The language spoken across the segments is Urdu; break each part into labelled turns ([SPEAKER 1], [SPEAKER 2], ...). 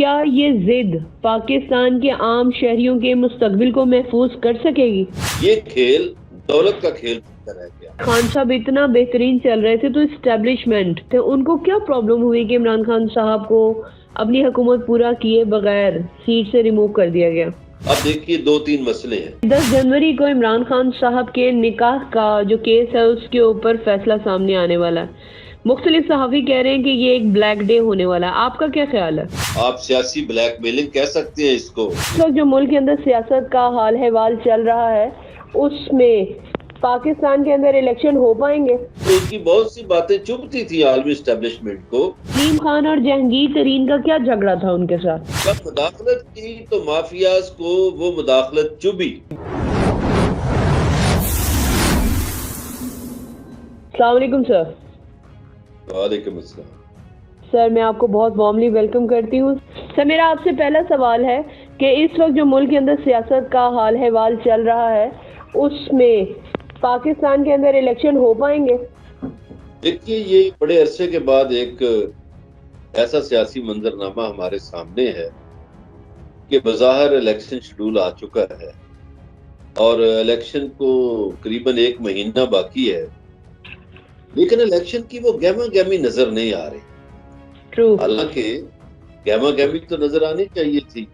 [SPEAKER 1] کیا یہ ضد پاکستان کے عام شہریوں کے مستقبل کو محفوظ کر سکے گی؟
[SPEAKER 2] یہ کھیل دولت کا کھیل رہ گیا۔
[SPEAKER 1] خان صاحب اتنا بہترین چل رہے تھے تو اسٹیبلشمنٹ تھے، ان کو کیا پرابلم ہوئی کہ عمران خان صاحب کو اپنی حکومت پورا کیے بغیر سیٹ سے ریموو کر دیا گیا؟
[SPEAKER 2] اب دیکھیے 2-3 مسئلے ہیں۔
[SPEAKER 1] 10 جنوری کو عمران خان صاحب کے نکاح کا جو کیس ہے اس کے اوپر فیصلہ سامنے آنے والا ہے۔ مختلف صحافی کہہ رہے ہیں کہ یہ ایک بلیک ڈے ہونے والا ہے، آپ کا کیا خیال ہے؟
[SPEAKER 2] آپ سیاسی بلیک میلنگ کہہ سکتے ہیں اس کو۔
[SPEAKER 1] اس وقت جو ملک کے اندر سیاست کا حال حوال چل رہا ہے اس میں پاکستان کے اندر الیکشن ہو پائیں گے؟
[SPEAKER 2] تو اس کی بہت سی باتیں چبھتی تھی عالمی اسٹیبلشمنٹ کو۔
[SPEAKER 1] سلیم خان اور جہانگیر ترین کا کیا جھگڑا تھا ان کے ساتھ؟
[SPEAKER 2] جب مداخلت کی تو مافیاز کو وہ مداخلت چبھی۔
[SPEAKER 1] السلام علیکم سر۔
[SPEAKER 2] وعلیکم السلام۔
[SPEAKER 1] سر میں آپ کو بہت وارملی ویلکم کرتی ہوں۔ سر میرا آپ سے پہلا سوال ہے کہ اس وقت جو ملک کے اندر سیاست کا حال حوال چل رہا ہے اس میں پاکستان کے اندر الیکشن ہو پائیں گے؟
[SPEAKER 2] دیکھیے یہ بڑے عرصے کے بعد ایک ایسا سیاسی منظرنامہ ہمارے سامنے ہے کہ بظاہر الیکشن شیڈول آ چکا ہے اور الیکشن کو قریباً 1 مہینہ باقی ہے، لیکن الیکشن کی وہ گہما گہمی نظر نہیں آ رہی۔
[SPEAKER 1] ٹرو۔
[SPEAKER 2] حالانکہ گہما گہمی تو نظر آنی چاہیے تھی۔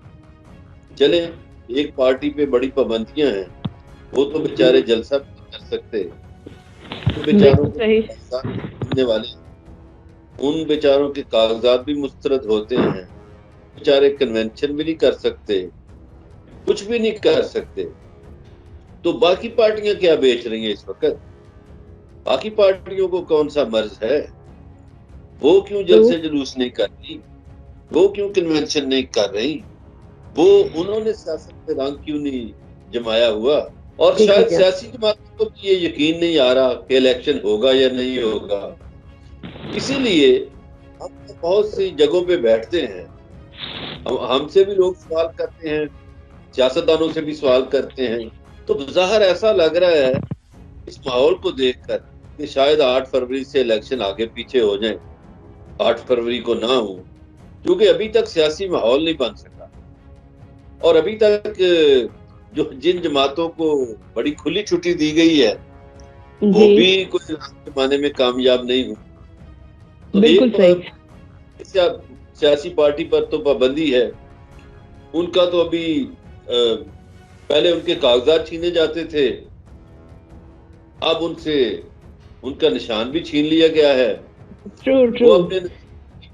[SPEAKER 2] چلیں ایک پارٹی پہ بڑی پابندیاں ہیں، وہ تو بیچارے جلسہ بھی نہیں کر سکتے، بیچاروں کے والے ان بیچاروں کے کاغذات بھی مسترد ہوتے ہیں، بیچارے کنونشن بھی نہیں کر سکتے، کچھ بھی نہیں کر سکتے۔ تو باقی پارٹیاں کیا بیچ رہی ہیں اس وقت؟ باقی پارٹیوں کو کون سا مرض ہے؟ وہ کیوں جلسے جلوس نہیں کر رہی؟ وہ کیوں کنونشن نہیں کر رہی؟ وہ انہوں نے سیاست میں رنگ کیوں نہیں جمایا ہوا؟ اور شاید سیاسی جماعتوں کو بھی یہ یقین نہیں آ رہا کہ الیکشن ہوگا یا نہیں ہوگا۔ اسی لیے ہم بہت سی جگہوں پہ بیٹھتے ہیں، ہم سے بھی لوگ سوال کرتے ہیں، سیاستدانوں سے بھی سوال کرتے ہیں، تو بظاہر ایسا لگ رہا ہے اس ماحول کو دیکھ کر کہ شاید 8 فروری سے الیکشن آگے پیچھے ہو جائیں، 8 فروری کو نہ ہوں، کیونکہ ابھی تک سیاسی ماحول نہیں بن سکا اور ابھی تک جو جن جماعتوں کو بڑی کھلی چھٹی دی گئی ہے وہ بھی کوئی زمانے میں کامیاب نہیں ہوں۔ تو ایک سیاسی پارٹی پر تو پابندی ہے، ان کا تو ابھی پہلے ان کے کاغذات چھینے جاتے تھے، اب ان سے ان کا نشان بھی چھین لیا گیا ہے۔ وہ اپنے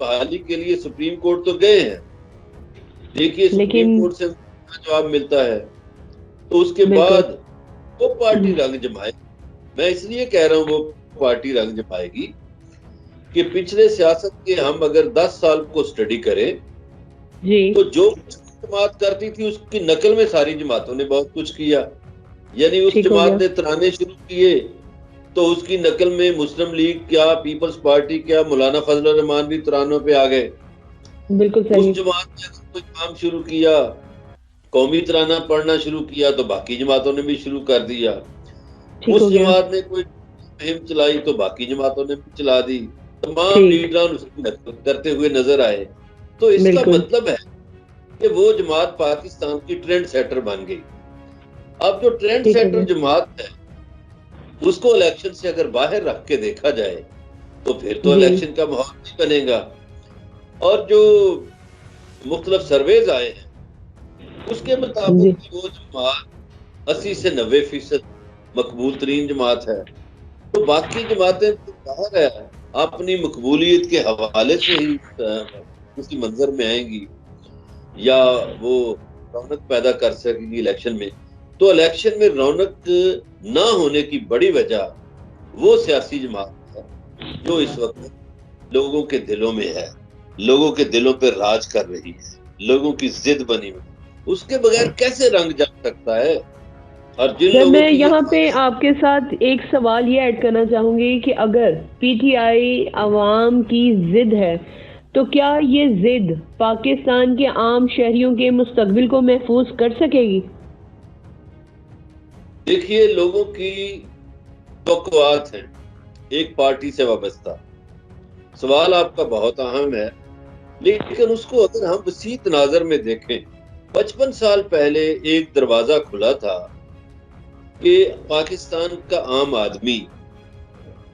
[SPEAKER 2] بحالی کے لیے سپریم کورٹ تو گئے ہیں، دیکھیے سپریم کورٹ سے جواب ملتا ہے تو اس کے بعد وہ پارٹی رنگ جمائے۔ میں اس لیے کہہ رہا ہوں وہ پارٹی رنگ جمائے گی کہ پچھلے سیاست کے ہم اگر 10 سال کو سٹڈی کریں تو جو جماعت کرتی تھی اس کی نقل میں ساری جماعتوں نے بہت کچھ کیا، یعنی اس جماعت نے ترانے شروع کیے تو اس کی نقل میں مسلم لیگ کیا، پیپلز پارٹی کیا، مولانا فضل الرحمان بھی ترانوں پہ آ گئے۔ اس جماعت نے کوئی کام شروع کیا، قومی ترانہ پڑھنا شروع کیا تو باقی جماعتوں نے بھی شروع کر دیا۔ اس جماعت نے کوئی مہم چلائی تو باقی جماعتوں نے بھی چلا دی، تمام لیڈران اس کی نقل کرتے ہوئے نظر آئے۔ تو اس کا مطلب ہے کہ وہ جماعت پاکستان کی ٹرینڈ سیٹر بن گئی۔ اب جو ٹرینڈ سیٹر جماعت ہے اس کو الیکشن سے اگر باہر رکھ کے دیکھا جائے تو پھر تو الیکشن کا ماحول نہیں بنے گا۔ اور جو مختلف سرویز آئے ہیں اس کے مطابق وہ جماعت 80 سے 90% مقبول ترین جماعت ہے، تو باقی جماعتیں تو ظاہر ہے اپنی مقبولیت کے حوالے سے ہی کسی منظر میں آئیں گی یا وہ رونق پیدا کر سکے گی الیکشن میں۔ تو الیکشن میں رونق نہ ہونے کی بڑی وجہ وہ سیاسی جماعت ہے جو اس وقت لوگوں کے دلوں میں ہے، لوگوں کے دلوں پہ راج کر رہی ہے، لوگوں کی ضد بنی ہوئی، اس کے بغیر کیسے رنگ جم سکتا ہے؟ اور جن لوگوں
[SPEAKER 1] میں یہاں پہ آپ کے ساتھ ایک سوال یہ ایڈ کرنا چاہوں گی کہ اگر پی ٹی آئی عوام کی ضد ہے تو کیا یہ ضد پاکستان کے عام شہریوں کے مستقبل کو محفوظ کر سکے گی؟
[SPEAKER 2] دیکھیے لوگوں کی توقعات ہیں ایک پارٹی سے وابستہ، سوال آپ کا بہت اہم ہے، لیکن اس کو اگر ہم وسیع تناظر میں دیکھیں، 55 سال پہلے ایک دروازہ کھلا تھا کہ پاکستان کا عام آدمی،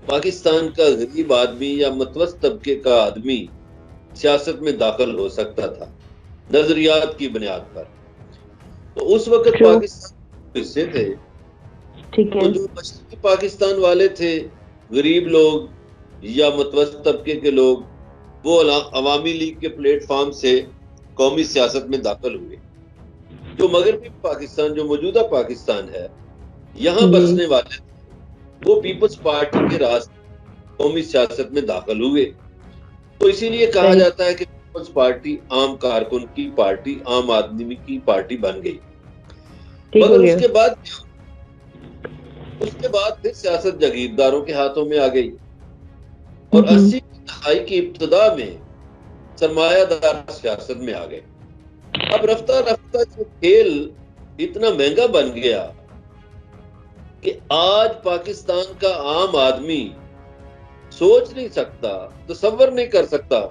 [SPEAKER 2] پاکستان کا غریب آدمی یا متوسط طبقے کا آدمی سیاست میں داخل ہو سکتا تھا نظریات کی بنیاد پر. تو اس وقت پاکستان کے حصے تھے،
[SPEAKER 1] ٹھیک ہے،
[SPEAKER 2] تو جو مشرقی پاکستان والے تھے، غریب لوگ یا متوسط طبقے کے لوگ، وہ عوامی لیگ کے پلیٹ فارم سے قومی سیاست میں داخل ہوئے. جو مغربی پاکستان، جو موجودہ پاکستان ہے، یہاں بسنے والے تھے، وہ پیپلز پارٹی کے راستے قومی سیاست میں داخل ہوئے. تو اسی لیے کہا جاتا ہے کہ پیپلز پارٹی عام کارکن کی پارٹی، عام آدمی کی پارٹی بن گئی. مگر اس کے بعد پھر سیاست جاگیرداروں کے ہاتھوں میں آ گئی، اور 80 کی دہائی کی ابتدا میں سرمایہ دار سیاست میں آ گئے. اب رفتہ رفتہ یہ کھیل اتنا مہنگا بن گیا کہ آج پاکستان کا عام آدمی سوچ نہیں سکتا، تصور نہیں کر سکتا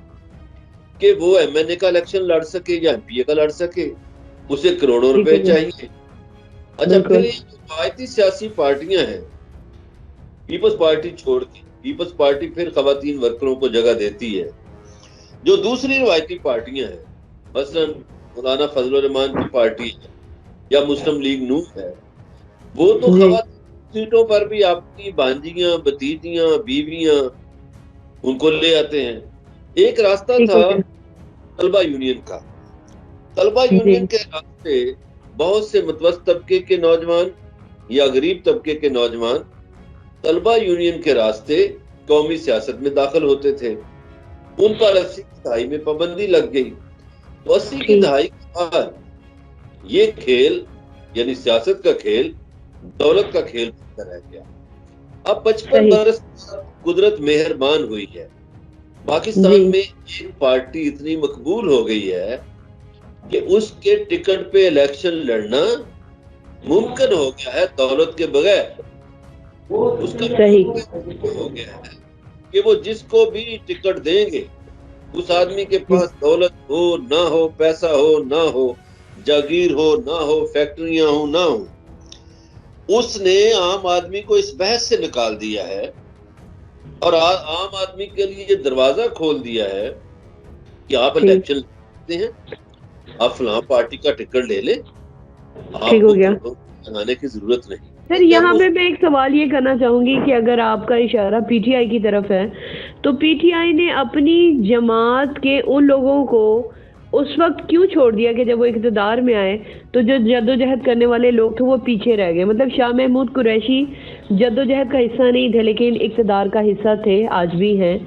[SPEAKER 2] کہ وہ ایم این اے کا الیکشن لڑ سکے یا ایم پی اے کا لڑ سکے. اسے کروڑوں روپے چاہیے. اچھا، پھر یہ روایتی سیاسی پارٹیاں ہیں، پیپلز پارٹی چھوڑ کے پیپلز پارٹی پھر خواتین ورکروں کو جگہ دیتی ہے. جو دوسری روایتی پارٹیاں ہیں، مثلا مولانا فضل الرحمان کی پارٹی ہے یا مسلم لیگ نون ہے، وہ تو خواتین سیٹوں پر بھی اپنی بھانجیاں، بھتیجیاں، بیویاں ان کو لے آتے ہیں. ایک راستہ تھا طلبہ یونین کا. طلبہ یونین کے راستے بہت سے متوسط طبقے کے نوجوان یا غریب طبقے کے نوجوان طلبہ یونین کے راستے قومی سیاست میں داخل ہوتے تھے. ان پر 80 کی دہائی میں پابندی لگ گئی. تو 80 کی دہائی کے بعد یہ کھیل، یعنی سیاست کا کھیل، دولت کا کھیل رہ گیا. اب 55 برس قدرت مہربان ہوئی ہے. پاکستان میں ایک پارٹی اتنی مقبول ہو گئی ہے کہ اس کے ٹکٹ پہ الیکشن لڑنا ممکن ہو گیا ہے دولت کے بغیر. اس کا ہو گیا ہے کہ وہ جس کو بھی ٹکٹ دیں گے، اس آدمی کے پاس دولت ہو نہ ہو، پیسہ ہو نہ ہو، جاگیر ہو نہ ہو، فیکٹریاں ہو نہ ہو، اس نے عام آدمی کو اس بحث سے نکال دیا ہے اور عام آدمی کے لیے یہ دروازہ کھول دیا ہے کہ آپ الیکشن لڑتے ہیں، آپ فلاں پارٹی کا ٹکٹ لے لیں، آپ کو لگانے کی ضرورت نہیں.
[SPEAKER 1] سر یہاں پہ میں ایک سوال یہ کرنا چاہوں گی کہ اگر آپ کا اشارہ پی ٹی آئی کی طرف ہے تو پی ٹی آئی نے اپنی جماعت کے ان لوگوں کو اس وقت کیوں چھوڑ دیا کہ جب وہ اقتدار میں آئے تو جو جدوجہد کرنے والے لوگ تھے وہ پیچھے رہ گئے؟ مطلب شاہ محمود قریشی جدوجہد کا حصہ نہیں تھے لیکن اقتدار کا حصہ تھے، آج بھی ہیں.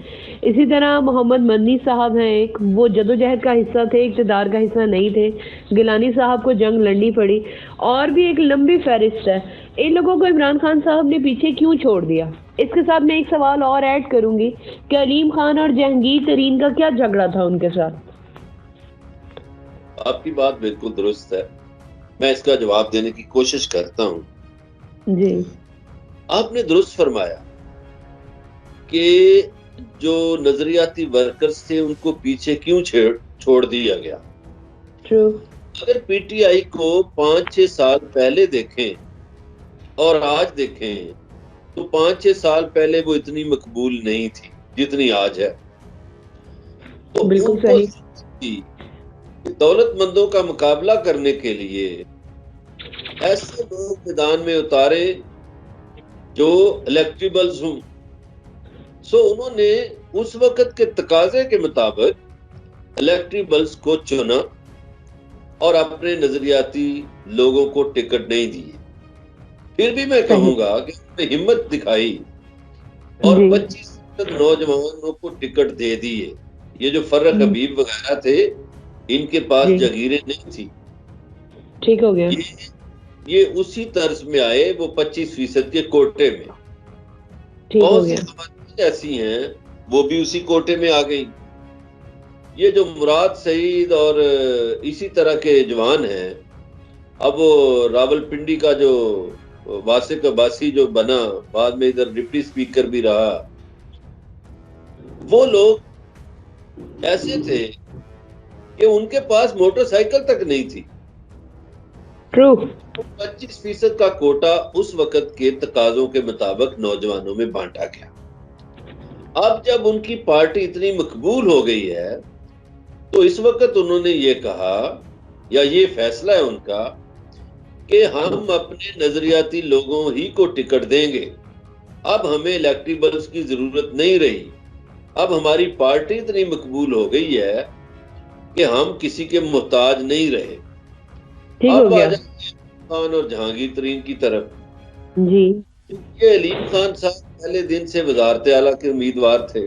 [SPEAKER 1] اسی طرح محمد مدنی صاحب ہیں ایک، وہ جدوجہد کا حصہ تھے، اقتدار کا حصہ نہیں تھے. گیلانی صاحب کو جنگ لڑنی پڑی، اور بھی ایک لمبی فہرست ہے. ان لوگوں کو عمران خان صاحب نے پیچھے کیوں چھوڑ دیا؟ اس کے ساتھ میں ایک سوال اور ایڈ کروں گی کہ علیم خان اور جہانگیر ترین کا کیا جھگڑا تھا ان کے ساتھ؟
[SPEAKER 2] آپ کی بات بالکل درست ہے، میں اس کا جواب دینے کی کوشش کرتا ہوں.
[SPEAKER 1] جی،
[SPEAKER 2] آپ نے درست فرمایا کہ جو نظریاتی ورکرز تھے ان کو پیچھے کیوں چھوڑ دیا گیا. اگر پی ٹی آئی کو 5-6 سال پہلے دیکھیں اور آج دیکھیں تو 5-6 سال پہلے وہ اتنی مقبول نہیں تھی جتنی آج ہے. تو
[SPEAKER 1] بالکل صحیح.
[SPEAKER 2] دولت مندوں کا مقابلہ کرنے کے لیے ایسے لوگ میدان میں اتارے جو الیکٹیبلز ہوں. انہوں نے اس وقت کے تقاضے کے مطابق الیکٹیبلز کو چنا اور اپنے نظریاتی لوگوں کو ٹکٹ نہیں دیے. پھر بھی میں کہوں گا کہ انہوں نے ہمت دکھائی اور 25 نوجوانوں کو ٹکٹ دے دیے. یہ جو فرق حبیب وغیرہ تھے، ان کے پاس جاگیریں نہیں تھی.
[SPEAKER 1] ٹھیک ہو گیا.
[SPEAKER 2] یہ اسی طرز میں آئے، وہ 25% کے کوٹے میں. بہت سی خواتین ایسی ہیں وہ بھی اسی کوٹے میں آ گئی. یہ جو مراد سعید اور اسی طرح کے جوان ہیں، اب وہ راول پنڈی کا جو واسق عباسی جو بنا، بعد میں ادھر ڈپٹی سپیکر بھی رہا، وہ لوگ ایسے تھے کہ ان کے پاس موٹر سائیکل تک نہیں تھی.
[SPEAKER 1] ٹرو.
[SPEAKER 2] 25% کا کوٹا اس وقت کے تقاضوں کے مطابق نوجوانوں میں بانٹا گیا. اب جب ان کی پارٹی اتنی مقبول ہو گئی ہے تو اس وقت انہوں نے یہ کہا یا یہ فیصلہ ہے ان کا کہ ہم اپنے نظریاتی لوگوں ہی کو ٹکٹ دیں گے. اب ہمیں الیکٹیبلز کی ضرورت نہیں رہی. اب ہماری پارٹی اتنی مقبول ہو گئی ہے کہ ہم کسی کے محتاج نہیں رہے.
[SPEAKER 1] ٹھیک ہو
[SPEAKER 2] اب آ
[SPEAKER 1] گیا.
[SPEAKER 2] جائیں خان اور جہانگیر ترین کی طرف.
[SPEAKER 1] جی.
[SPEAKER 2] یہ علیم خان صاحب پہلے دن سے وزارت اعلیٰ کے امیدوار تھے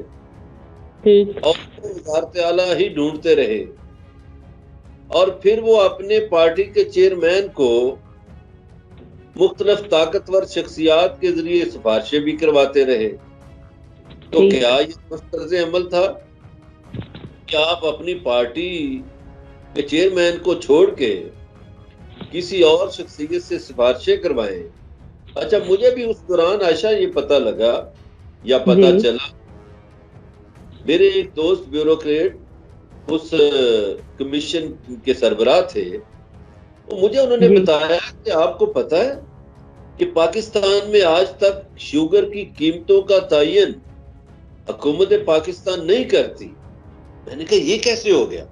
[SPEAKER 1] ٹھیک.
[SPEAKER 2] اور وزارت اعلیٰ ہی ڈھونڈتے رہے اور پھر وہ اپنے پارٹی کے چیئرمین کو مختلف طاقتور شخصیات کے ذریعے سفارشیں بھی کرواتے رہے. تو
[SPEAKER 1] ٹھیک.
[SPEAKER 2] کیا یہ طرز عمل تھا کہ آپ اپنی پارٹی کے چیئرمین کو چھوڑ کے کسی اور شخصیت سے سفارشیں کروائیں؟ اچھا مجھے بھی اس دوران عائشہ یہ پتہ لگا یا پتہ
[SPEAKER 1] جی.
[SPEAKER 2] چلا، میرے ایک دوست بیوروکریٹ اس کمیشن کے سربراہ تھے، مجھے انہوں نے
[SPEAKER 1] جی.
[SPEAKER 2] بتایا کہ آپ کو پتہ ہے کہ پاکستان میں آج تک شوگر کی قیمتوں کا تعین حکومت پاکستان نہیں کرتی. میں نے کہا یہ کیسے ہو گیا؟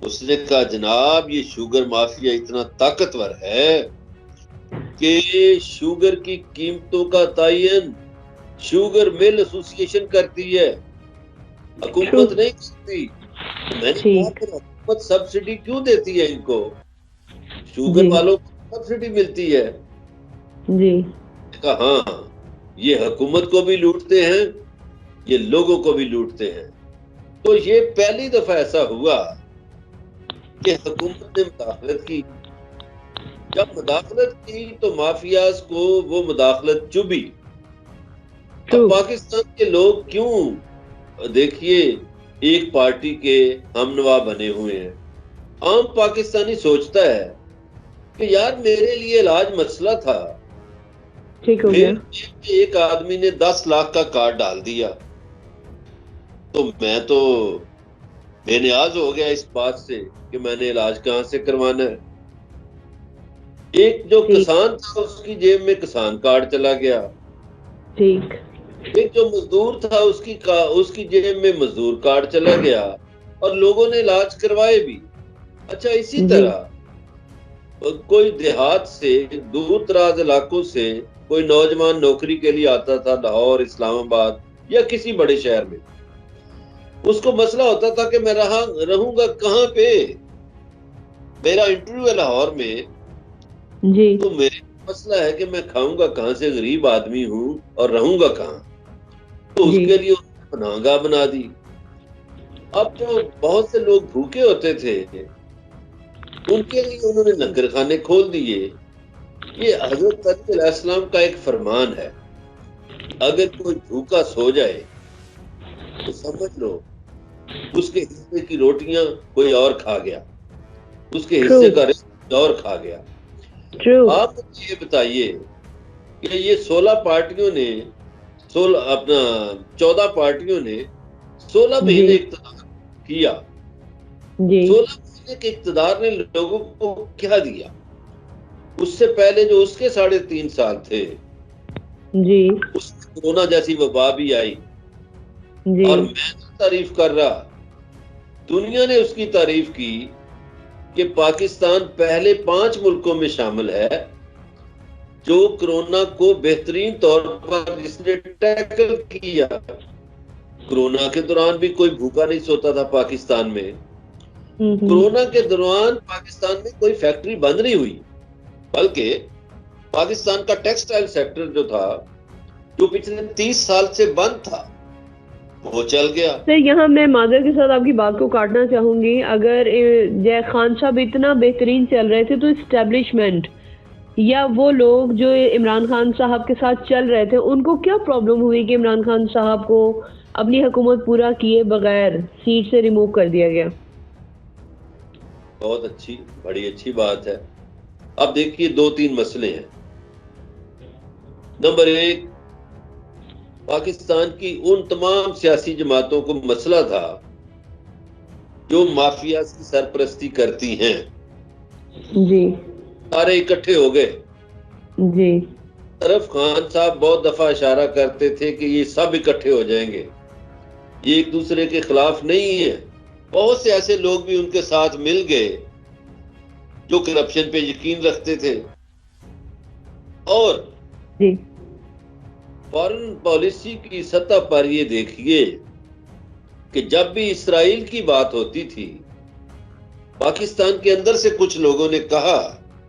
[SPEAKER 2] اس نے کہا جناب یہ شوگر مافیا اتنا طاقتور ہے کہ شوگر کی قیمتوں کا تعین شوگر مل ایسوسی ایشن کرتی ہے، حکومت نہیں کرتی. میں نے کہا
[SPEAKER 1] ٹھیک.
[SPEAKER 2] پھر حکومت سبسڈی کیوں دیتی ہے ان کو؟ شوگر
[SPEAKER 1] جی.
[SPEAKER 2] والوں کو سبسڈی ملتی ہے.
[SPEAKER 1] جی.
[SPEAKER 2] کہا ہاں یہ حکومت کو بھی لوٹتے ہیں، یہ لوگوں کو بھی لوٹتے ہیں. تو یہ پہلی دفعہ ایسا ہوا کہ حکومت نے مداخلت کی. جب مداخلت کی تو مافیاز کو وہ مداخلت چبھی. اب پاکستان کے لوگ کیوں دیکھیے ایک پارٹی کے ہم نوا بنے ہوئے ہیں. عام پاکستانی سوچتا ہے کہ یار میرے لیے علاج مسئلہ تھا،
[SPEAKER 1] ٹھیک ہو گیا.
[SPEAKER 2] پھر ایک آدمی نے 10 لاکھ کا کارڈ ڈال دیا تو میں تو بے نیاز ہو گیا اس بات سے کہ میں نے علاج کہاں سے کروانا ہے. ایک جو کسان تھا اس کی جیب میں کسان کارڈ چلا گیا،
[SPEAKER 1] ٹھیک.
[SPEAKER 2] ایک جو مزدور تھا اس کی جیب میں مزدور کارڈ چلا گیا اور لوگوں نے علاج کروائے بھی. اچھا اسی طرح کوئی دیہات سے دور دراز علاقوں سے کوئی نوجوان نوکری کے لیے آتا تھا لاہور، اسلام آباد یا کسی بڑے شہر میں، اس کو مسئلہ ہوتا تھا کہ میں رہوں گا کہاں پہ. میرا انٹرویو ہے لاہور میں
[SPEAKER 1] جی.
[SPEAKER 2] تو میرے مسئلہ ہے کہ میں کھاؤں گا کہاں سے، غریب آدمی ہوں اور رہوں گا کہاں. تو اس کے لیے پناہ گاہ بنا دی. اب جو بہت سے لوگ بھوکے ہوتے تھے ان کے لیے انہوں نے لنگر خانے کھول دیے. یہ حضرت علی علیہ السلام کا ایک فرمان ہے، اگر کوئی بھوکا سو جائے تو سمجھ لو اس کے حصے کی روٹیاں کوئی اور کھا گیا، اس کے حصے کا رزق کوئی اور کھا گیا. آپ مجھے یہ بتائیے کہ یہ 14 پارٹیوں نے 16 مہینے اقتدار کیا. 16 مہینے کے اقتدار نے لوگوں کو کیا دیا؟ اس سے پہلے جو اس کے 3.5 سال تھے
[SPEAKER 1] جی.
[SPEAKER 2] اس میں کورونا جیسی وبا بھی آئی اور میں تعریف کر رہا، دنیا نے اس کی تعریف کی کہ پاکستان پہلے 5 ملکوں میں شامل ہے جو کرونا کو بہترین طور پر جس نے ٹیکل کیا. کرونا کے دوران بھی کوئی بھوکا نہیں سوتا تھا پاکستان میں. کرونا کے دوران پاکستان میں کوئی فیکٹری بند نہیں ہوئی، بلکہ پاکستان کا ٹیکسٹائل سیکٹر جو تھا جو پچھلے 30 سال سے بند تھا وہ چل گیا.
[SPEAKER 1] سر یہاں میں معذرت کے ساتھ آپ کی بات کو کاٹنا چاہوں گی. اگر جے خان صاحب اتنا بہترین چل رہے تھے تو اسٹیبلشمنٹ یا وہ لوگ جو عمران خان صاحب کے ساتھ چل رہے تھے ان کو کیا پرابلم ہوئی کہ عمران خان صاحب کو اپنی حکومت پورا کیے بغیر سیٹ سے ریموو کر دیا گیا؟
[SPEAKER 2] بہت اچھی، بڑی اچھی بات ہے. اب دیکھیے 2-3 مسئلے ہیں. نمبر 1، پاکستان کی ان تمام سیاسی جماعتوں کو مسئلہ تھا جو مافیا کی سرپرستی کرتی ہیں
[SPEAKER 1] جی
[SPEAKER 2] سارے اکٹھے ہو گئے.
[SPEAKER 1] جی
[SPEAKER 2] طرف خان صاحب بہت دفعہ اشارہ کرتے تھے کہ یہ سب اکٹھے ہو جائیں گے, یہ ایک دوسرے کے خلاف نہیں ہے. بہت سے ایسے لوگ بھی ان کے ساتھ مل گئے جو کرپشن پہ یقین رکھتے تھے. اور
[SPEAKER 1] جی
[SPEAKER 2] فارن پالیسی کی سطح پر یہ دیکھیے کہ جب بھی اسرائیل کی بات ہوتی تھی پاکستان کے اندر سے کچھ لوگوں نے کہا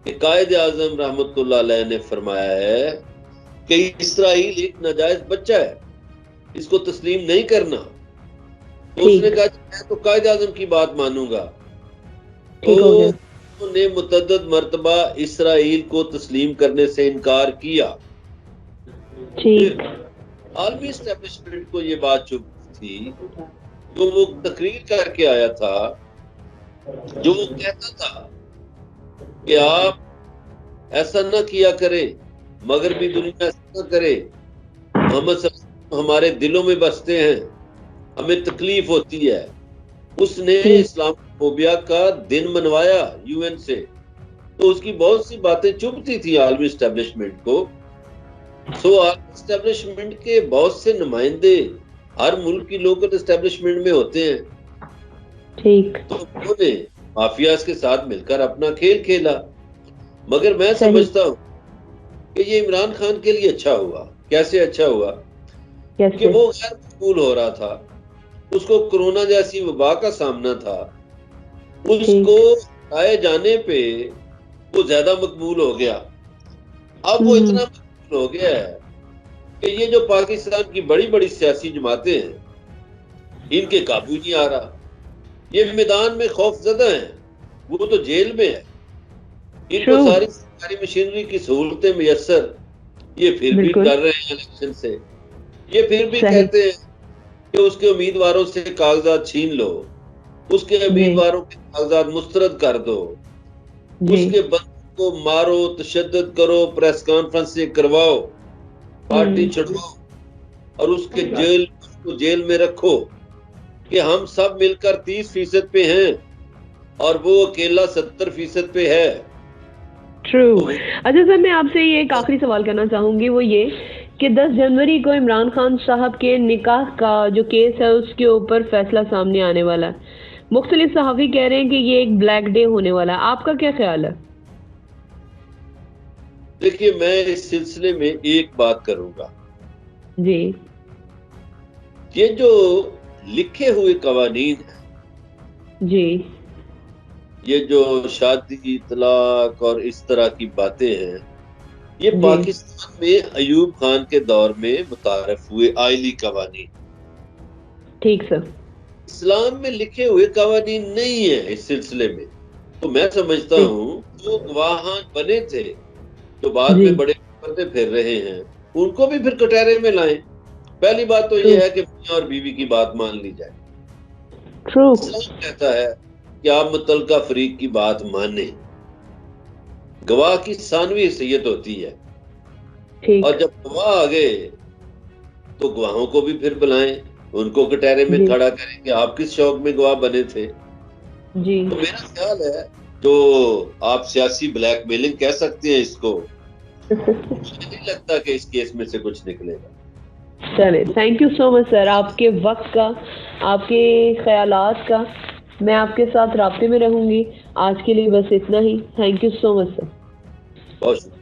[SPEAKER 2] کہ قائد اعظم رحمت اللہ علیہ نے فرمایا ہے کہ اسرائیل ایک ناجائز بچہ ہے, اس کو تسلیم نہیں کرنا. تو اس نے کہا میں تو قائد اعظم کی بات مانوں گا. تو انہوں نے متعدد مرتبہ اسرائیل کو تسلیم کرنے سے انکار کیا. پھر عالمی اسٹیبلشمنٹ کو یہ بات چپ تھی. جو وہ تقریر کر کے آیا تھا, جو وہ کہتا تھا کہ آپ ایسا نہ کیا کرے, مگر بھی دنیا ایسا نہ کرے, محمد صلی اللہ علیہ وسلم ہمارے دلوں میں بستے ہیں, ہمیں تکلیف ہوتی ہے. اس نے اسلام فوبیا کا دن منوایا UN سے. تو اس کی بہت سی باتیں چبھتی تھی عالمی اسٹیبلشمنٹ کو. عالمی اسٹیبلشمنٹ کے بہت سے نمائندے ہر ملک کی لوکل اسٹیبلشمنٹ میں ہوتے ہیں. تو انہوں نے مافیاز کے ساتھ مل کر اپنا کھیل کھیلا. مگر میں سمجھتا ہوں کہ یہ عمران خان کے لیے اچھا ہوا. کیسے اچھا ہوا؟ کہ وہ غیر مقبول ہو رہا تھا, اس کو کرونا جیسی وبا کا سامنا تھا. اس کو آئے جانے پہ وہ زیادہ مقبول ہو گیا. اب وہ اتنا مقبول ہو گیا ہے کہ یہ جو پاکستان کی بڑی بڑی سیاسی جماعتیں ہیں ان کے قابو نہیں آ رہا. یہ میدان میں خوف زدہ ہیں, وہ تو جیل میں ہے. ان کو ساری سرکاری مشینری کی سہولتیں میسر, یہ پھر بھی ڈر رہے ہیں الیکشن سے. یہ پھر بھی کہتے ہیں کہ اس کے امیدواروں سے کاغذات چھین لو, اس کے امیدواروں کے کاغذات مسترد کر دو, اس کے بندوں کو مارو, تشدد کرو, پریس کانفرنس سے کرواؤ, پارٹی چھڑواؤ اور اس کے جیل میں رکھو کہ ہم سب مل کر 30% پہ ہیں اور وہ اکیلا 70% پہ ہے.
[SPEAKER 1] اچھا سر, میں آپ سے یہ ایک آخری سوال کرنا چاہوں گی, وہ یہ کہ 10 جنوری کو عمران خان صاحب کے نکاح کا جو کیس ہے اس کے اوپر فیصلہ سامنے آنے والا ہے. مختلف صحافی کہہ رہے ہیں کہ یہ ایک بلیک ڈے ہونے والا ہے, آپ کا کیا خیال ہے؟
[SPEAKER 2] دیکھیے, میں اس سلسلے میں ایک بات کروں گا.
[SPEAKER 1] جی,
[SPEAKER 2] یہ جو لکھے ہوئے قوانین ہیں,
[SPEAKER 1] جی,
[SPEAKER 2] یہ جو شادی, طلاق اور اس طرح کی باتیں ہیں, یہ پاکستان میں ایوب خان کے دور میں متعارف ہوئے آئلی قوانین.
[SPEAKER 1] ٹھیک سر.
[SPEAKER 2] اسلام میں لکھے ہوئے قوانین نہیں ہیں اس سلسلے میں. تو میں سمجھتا ہوں جو گواہان بنے تھے, جو بعد میں بڑے پردے پھیر رہے ہیں, ان کو بھی پھر کٹہرے میں لائیں. پہلی بات تو یہ ہے کہ میاں اور بیوی کی بات مان لی جائے. اسلام کہتا ہے کہ آپ متعلقہ فریق کی بات مانیں. گواہ کی ثانوی حیثیت ہوتی ہے, اور جب گواہ آ گئے تو گواہوں کو بھی پھر بلائیں, ان کو کٹہرے میں کھڑا کریں کہ آپ کس شوق میں گواہ بنے تھے. تو میرا خیال ہے جو آپ سیاسی بلیک میلنگ کہہ سکتے ہیں اس کو, مجھے نہیں لگتا کہ اس کیس میں سے کچھ نکلے گا.
[SPEAKER 1] چلے, تھینک یو سو مچ سر, آپ کے وقت کا, آپ کے خیالات کا. میں آپ کے ساتھ رابطے میں رہوں گی. آج کے لیے بس اتنا ہی. تھینک یو سو مچ سر.
[SPEAKER 2] بہت شکریہ.